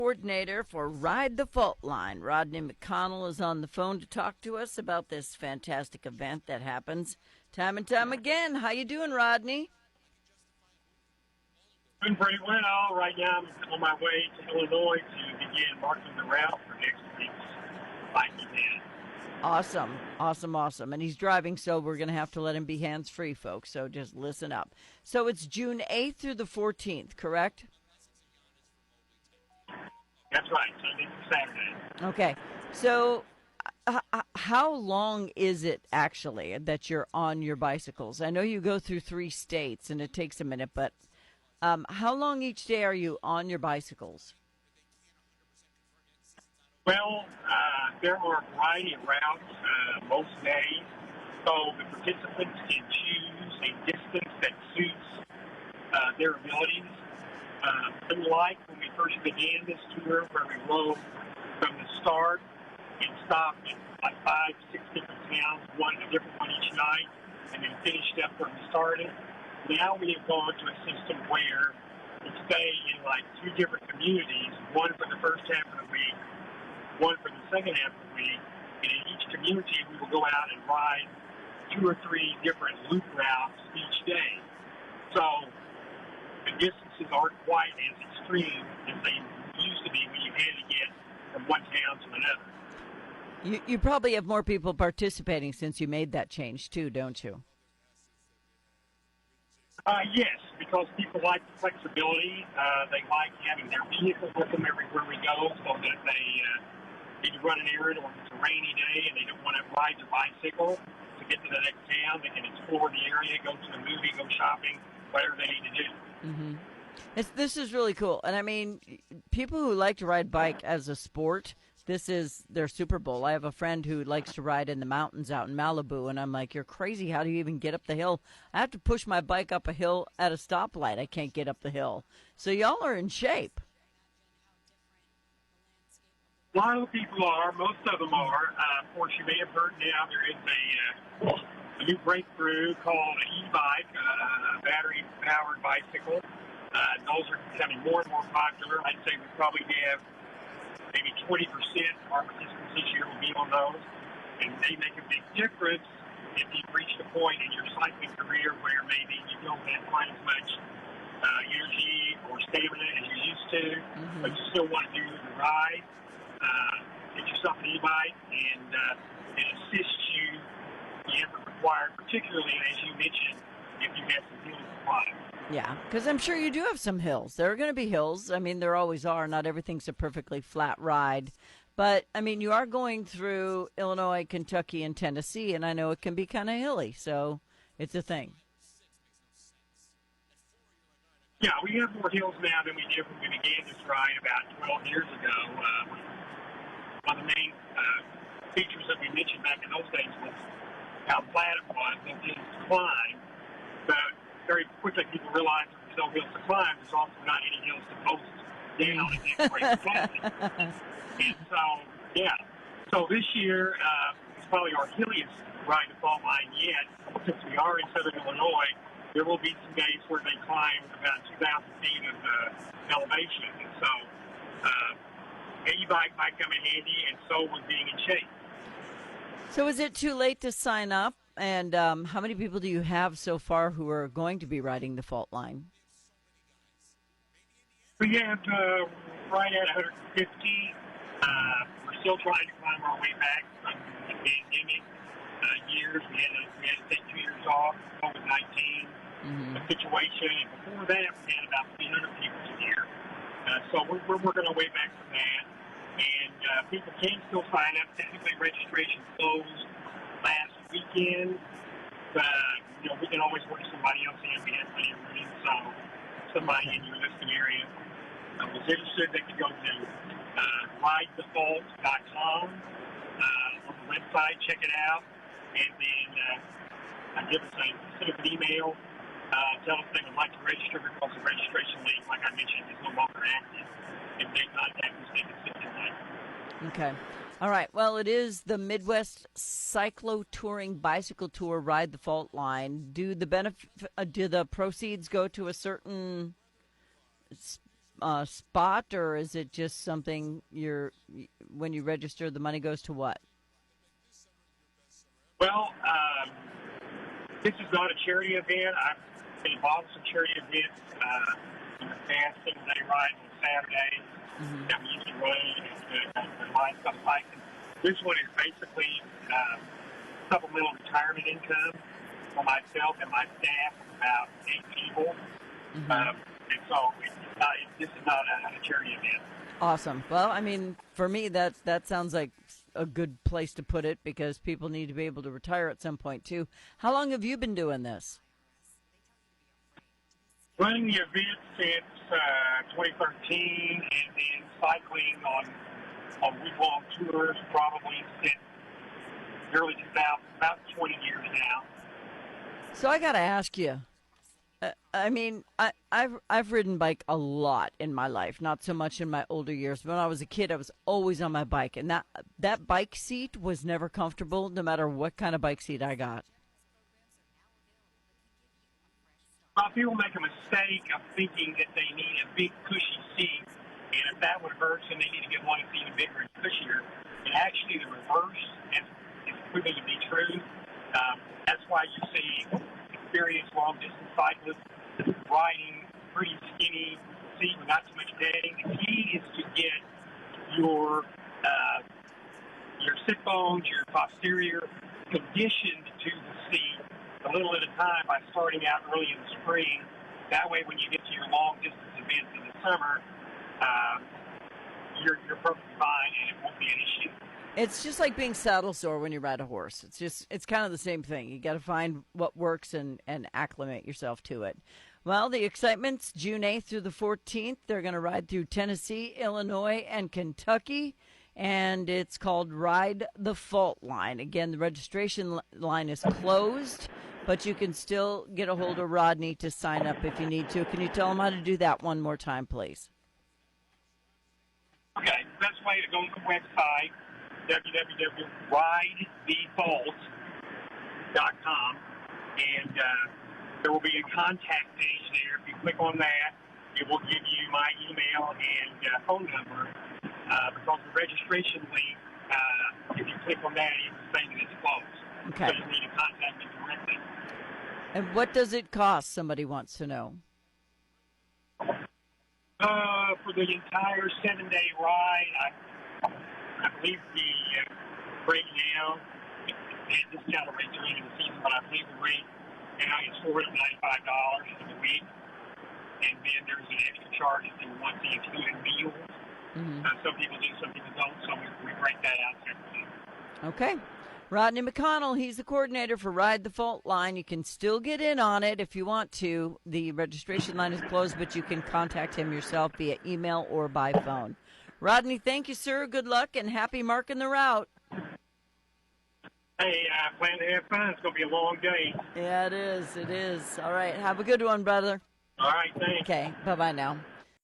Coordinator for Ride the Fault Line. Rodney McConnell is on the phone to talk to us about this fantastic event that happens time and time again. How you doing, Rodney? Doing pretty well. Right now I'm on my way to Illinois to begin marking the route for next week's biking event. Awesome. And he's driving, so we're going to have to let him be hands-free, folks, so just listen up. So it's June 8th through the 14th, correct? That's right, Sunday through Saturday. Okay. So how long is it actually that you're on your bicycles? I know you go through 3 states, and it takes a minute, but how long each day are you on your bicycles? Well, there are a variety of routes most days, so the participants can choose a distance that suits their abilities. Unlike when we first began this tour, where we rode from the start and stopped at like 5, 6 different towns, a different one each night, and then finished up where we started. Now we have gone to a system where we stay in like 2 different communities, one for the first half of the week, one for the second half of the week, and in each community we will go out and ride 2 or 3 different loop routes each day. So the distances aren't quite as extreme as they used to be when you had to get from one town to another. You probably have more people participating since you made that change too, don't you? Yes, because people like the flexibility. They like having their vehicle with them everywhere we go, so that they need to run an errand, or if it's a rainy day and they don't want to ride their bicycle to get to the next town. They can explore the area, go to the movie, go shopping, whatever they need to do. Mm-hmm. This is really cool. And I mean, people who like to ride bike as a sport, this is their Super Bowl. I have a friend who likes to ride in the mountains out in Malibu, and I'm like, you're crazy. How do you even get up the hill? I have to push my bike up a hill at a stoplight. I can't get up the hill. So y'all are in shape. A lot of people are. Most of them are. Of course, you may have heard now there is a new breakthrough called an e-bike, a battery-powered bicycle. Those are becoming more and more popular. I'd say we probably have maybe 20% of our participants this year will be on those. And they make a big difference if you've reached a point in your cycling career where maybe you don't have quite as much energy or stamina as you used to, but you still want to do the ride. Get yourself an e-bike, and it assists you the effort required, particularly, as you mentioned, if you have some hills to climb. Yeah, because I'm sure you do have some hills. There are going to be hills. I mean, there always are. Not everything's a perfectly flat ride. But, I mean, you are going through Illinois, Kentucky, and Tennessee, and I know it can be kind of hilly, so it's a thing. Yeah, we have more hills now than we did when we began this ride about 12 years ago. One of the main features that we mentioned back in those days was how flat it was and easy to climb. But very quickly people realized there's no hills to climb. There's also not any hills to post down and get great. And so, yeah. So this year is probably our hilliest Ride the Fault Line yet. Since we are in southern Illinois, there will be some days where they climb about 2,000 feet of elevation. And so an e-bike might come in handy, and so would being in shape. So is it too late to sign up? And how many people do you have so far who are going to be riding the Fault Line? We have right at 150. We're still trying to climb our way back from the pandemic years. We had to take 2 years off, COVID-19 situation. And before that, we had about 300 people here. So we're working our way back from that. And people can still sign up. Technically, registration closed last weekend. But, we can always work somebody else in. We have plenty of room. So somebody in your listening area was interested, they could go to ridethefault.com on the website, check it out, and then send us an email, tell us they would like to register, because the registration link, like I mentioned, is no longer active. If they contact us, they can send it later. Okay. All right. Well, it is the Midwest Cyclo-Touring Bicycle Tour Ride the Fault Line. Do the proceeds go to a certain spot, or is it just something when you register, the money goes to what? Well, this is not a charity event. I've been involved in some charity events in the past. Things they ride on Saturdays that we usually run and line stuff like it. This one is basically supplemental retirement income for myself and my staff, about 8 people. And so this is not a charity event. Awesome. Well, I mean, for me, that sounds like a good place to put it because people need to be able to retire at some point too. How long have you been doing this? Running the event since 2013, and then cycling on week-long tours probably since early 2000, about 20 years now. So I got to ask you. I mean, I've ridden bike a lot in my life, not so much in my older years. When I was a kid, I was always on my bike, and that bike seat was never comfortable, no matter what kind of bike seat I got. People make a mistake of thinking that they need a big, cushy seat, and if that would hurt, then they need to get one that's even bigger and cushier. And actually, the reverse is proving to be true. That's why you see experienced long-distance cyclists riding pretty skinny seat with not too much padding. The key is to get your sit bones, your posterior, conditioned to the seat a little at a time by starting out early in the spring. That way, when you get to your long-distance events in the summer, you're perfectly fine and it won't be an issue. It's just like being saddle sore when you ride a horse. It's kind of the same thing. You got to find what works and acclimate yourself to it. Well, the excitement's June 8th through the 14th. They're going to ride through Tennessee, Illinois, and Kentucky, and it's called Ride the Fault Line. Again, the registration line is closed, but you can still get a hold of Rodney to sign up if you need to. Can you tell him how to do that one more time, please? Okay, best way to go to the website, www.ridethefault.com, and there will be a contact page there. If you click on that, it will give you my email and phone number, because the registration link, if you click on that, it's saying that it's closed. Okay. So you need to contact me directly. And what does it cost, somebody wants to know? For the entire 7-day ride, I believe the rate now, and this is not a rate during the season, but I believe the rate now is $495 for the week. And then there's an extra charge if you want the included meals. Some people do, some people don't, so we break that out separately. Okay. Rodney McConnell, he's the coordinator for Ride the Fault Line. You can still get in on it if you want to. The registration line is closed, but you can contact him yourself via email or by phone. Rodney, thank you, sir. Good luck and happy marking the route. Hey, I plan to have fun. It's going to be a long day. Yeah, it is. It is. All right. Have a good one, brother. All right, thanks. Okay. Bye-bye now.